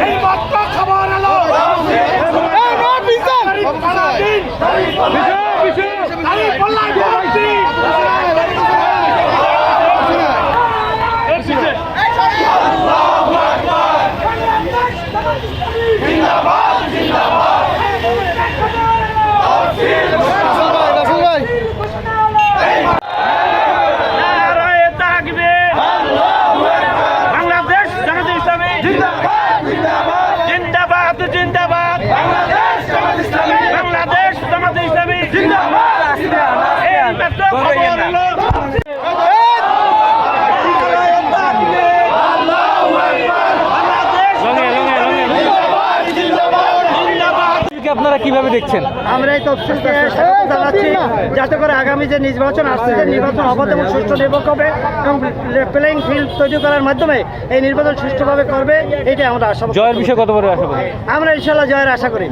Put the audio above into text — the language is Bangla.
এই মাত্র খবর এলো আপনারা কিভাবে দেখছেন? আমরা এই তফসিলকে স্বাগত জানাচ্ছি, যাতে করে আগামী যে নির্বাচন আসছে, যে নির্বাচন অবাধ এবং সুষ্ঠু নির্বাচন হবে এবং প্লেইং ফিল্ড তৈরি করার মাধ্যমে এই নির্বাচন সুষ্ঠুভাবে করবে, এটাই আমরা আশা। জয়ের বিষয়ে কত বড় আশা করি? আমরা ইনশাল্লাহ জয়ের আশা করি।